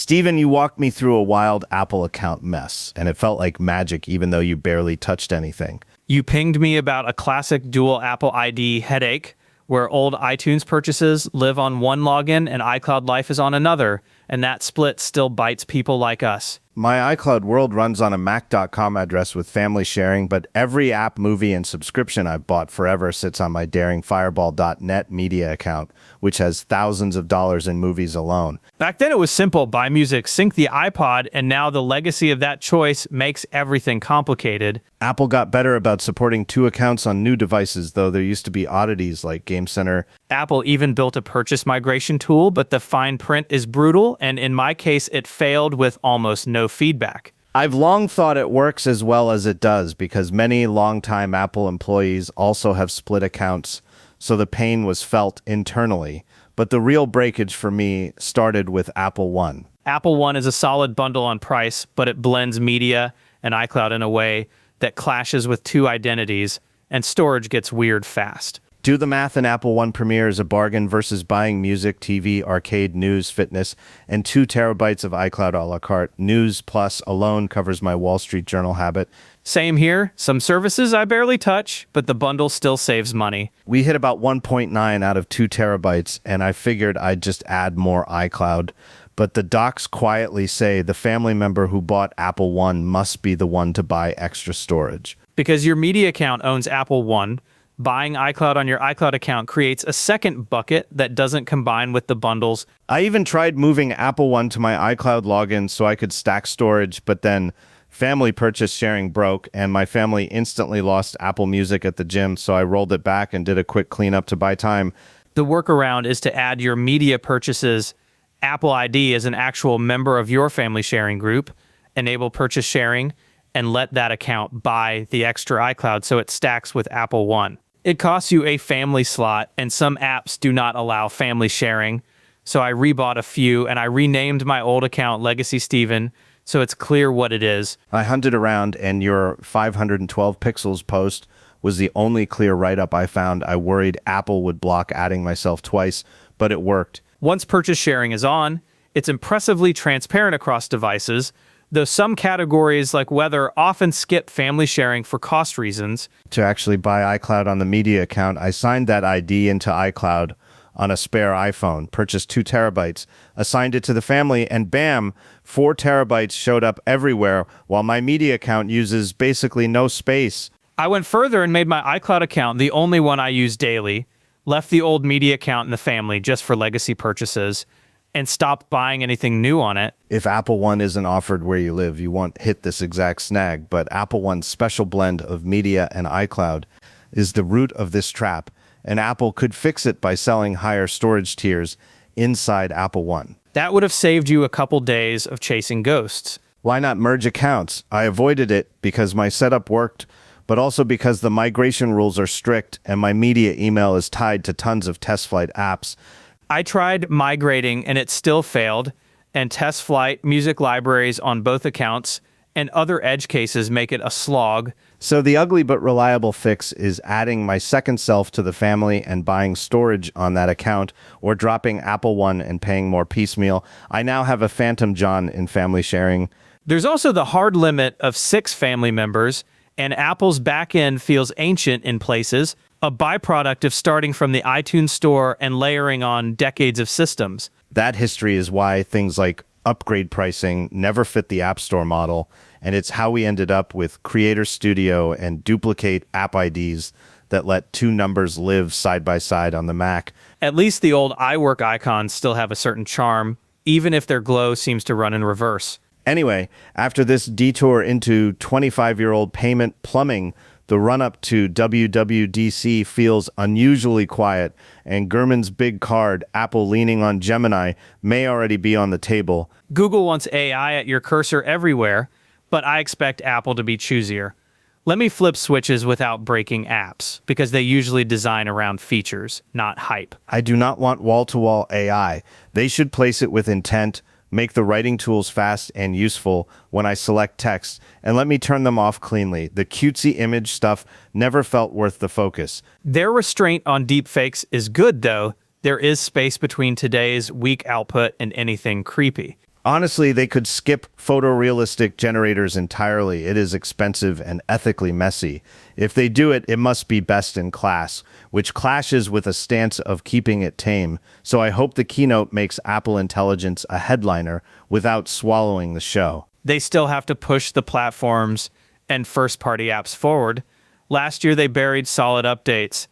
Steven, you walked me through a wild Apple account mess, and it felt like magic even though you barely touched anything. You pinged me about a classic dual Apple ID headache, where old iTunes purchases live on one login and iCloud Life is on another, and that split still bites people like us. My iCloud world runs on a Mac.com address with family sharing, but every app, movie, and subscription I've bought forever sits on my daringfireball.net media account, which has thousands of dollars in movies alone. Back then it was simple: buy music, sync the iPod, and now the legacy of that choice makes everything complicated. Apple got better about supporting two accounts on new devices, though there used to be oddities like Game Center. Apple even built a purchase migration tool, but the fine print is brutal, and in my case, it failed with almost no feedback. I've long thought it works as well as it does because many longtime Apple employees also have split accounts, so the pain was felt internally. But the real breakage for me started with Apple One. Apple One is a solid bundle on price, but it blends media and iCloud in a way that clashes with two identities, and storage gets weird fast. Do the math, and Apple One Premier is a bargain versus buying music, TV, arcade, news, fitness, and 2 terabytes of iCloud a la carte. News Plus alone covers my Wall Street Journal habit. Same here. Some services I barely touch, but the bundle still saves money. We hit about 1.9 out of 2 terabytes, and I figured I'd just add more iCloud. But the docs quietly say the family member who bought Apple One must be the one to buy extra storage. Because your media account owns Apple One, buying iCloud on your iCloud account creates a second bucket that doesn't combine with the bundles. I even tried moving Apple One to my iCloud login so I could stack storage, but then family purchase sharing broke, and my family instantly lost Apple Music at the gym, so I rolled it back and did a quick cleanup to buy time. The workaround is to add your media purchases Apple ID as an actual member of your family sharing group, enable purchase sharing, and let that account buy the extra iCloud so it stacks with Apple One. It costs you a family slot, and some apps do not allow family sharing, so I rebought a few, and I renamed my old account Legacy Steven, so it's clear what it is. I hunted around, and your 512 pixels post was the only clear write-up I found. I worried Apple would block adding myself twice, but it worked. Once purchase sharing is on, it's impressively transparent across devices, though some categories like weather often skip family sharing for cost reasons. To actually buy iCloud on the media account, I signed that ID into iCloud on a spare iPhone, purchased 2 terabytes, assigned it to the family, and bam, 4 terabytes showed up everywhere, while my media account uses basically no space. I went further and made my iCloud account the only one I use daily, left the old media account in the family just for legacy purchases, and stopped buying anything new on it. If Apple One isn't offered where you live, you won't hit this exact snag, but Apple One's special blend of media and iCloud is the root of this trap, and Apple could fix it by selling higher storage tiers inside Apple One. That would have saved you a couple days of chasing ghosts. Why not merge accounts? I avoided it because my setup worked, but also because the migration rules are strict and my media email is tied to tons of test flight apps. I tried migrating and it still failed, and test flight music libraries on both accounts and other edge cases make it a slog. So the ugly but reliable fix is adding my second self to the family and buying storage on that account, or dropping Apple One and paying more piecemeal. I now have a Phantom John in family sharing. There's also the hard limit of 6 family members, and Apple's backend feels ancient in places, a byproduct of starting from the iTunes Store and layering on decades of systems. That history is why things like upgrade pricing never fit the App Store model, and it's how we ended up with Creator Studio and duplicate app IDs that let 2 numbers live side by side on the Mac. At least the old iWork icons still have a certain charm, even if their glow seems to run in reverse. Anyway, after this detour into 25-year-old payment plumbing, the run-up to WWDC feels unusually quiet, and Gurman's big card, Apple leaning on Gemini, may already be on the table. Google wants AI at your cursor everywhere, but I expect Apple to be choosier. Let me flip switches without breaking apps, because they usually design around features, not hype. I do not want wall-to-wall AI. They should place it with intent, make the writing tools fast and useful when I select text, and let me turn them off cleanly. The cutesy image stuff never felt worth the focus. Their restraint on deepfakes is good, though. There is space between today's weak output and anything creepy. Honestly, they could skip photorealistic generators entirely. It is expensive and ethically messy. If they do it, it must be best in class, which clashes with a stance of keeping it tame. So I hope the keynote makes Apple Intelligence a headliner without swallowing the show. They still have to push the platforms and first-party apps forward. Last year, they buried solid updates.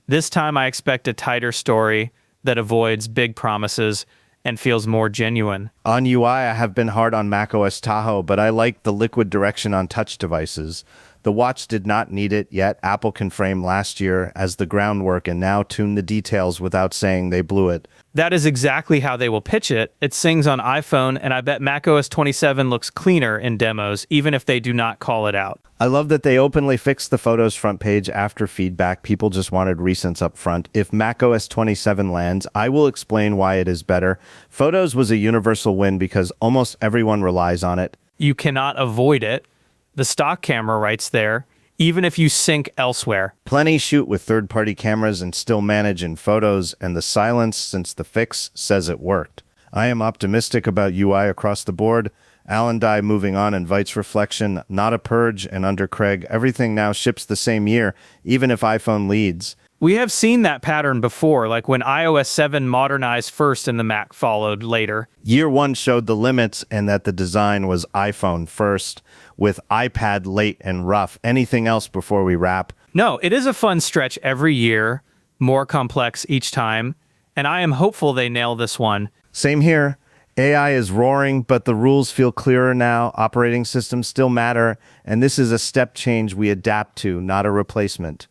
This time, I expect a tighter story that avoids big promises and feels more genuine. On UI, I have been hard on macOS Tahoe, but I like the liquid direction on touch devices. The watch did not need it, yet Apple can frame last year as the groundwork and now tune the details without saying they blew it. That is exactly how they will pitch it. It sings on iPhone, and I bet macOS 27 looks cleaner in demos, even if they do not call it out. I love that they openly fixed the Photos front page after feedback. People just wanted recents up front. If macOS 27 lands, I will explain why it is better. Photos was a universal win because almost everyone relies on it. You cannot avoid it. The stock camera writes there, even if you sync elsewhere. Plenty shoot with third-party cameras and still manage in Photos, and the silence since the fix says it worked. I am optimistic about UI across the board. Alan Dye moving on invites reflection, not a purge, and under Craig, everything now ships the same year, even if iPhone leads. We have seen that pattern before, like when iOS 7 modernized first and the Mac followed later. Year one showed the limits and that the design was iPhone first, with iPad late and rough. Anything else before we wrap? No, it is a fun stretch every year, more complex each time, and I am hopeful they nail this one. Same here. AI is roaring, but the rules feel clearer now. Operating systems still matter, and this is a step change we adapt to, not a replacement.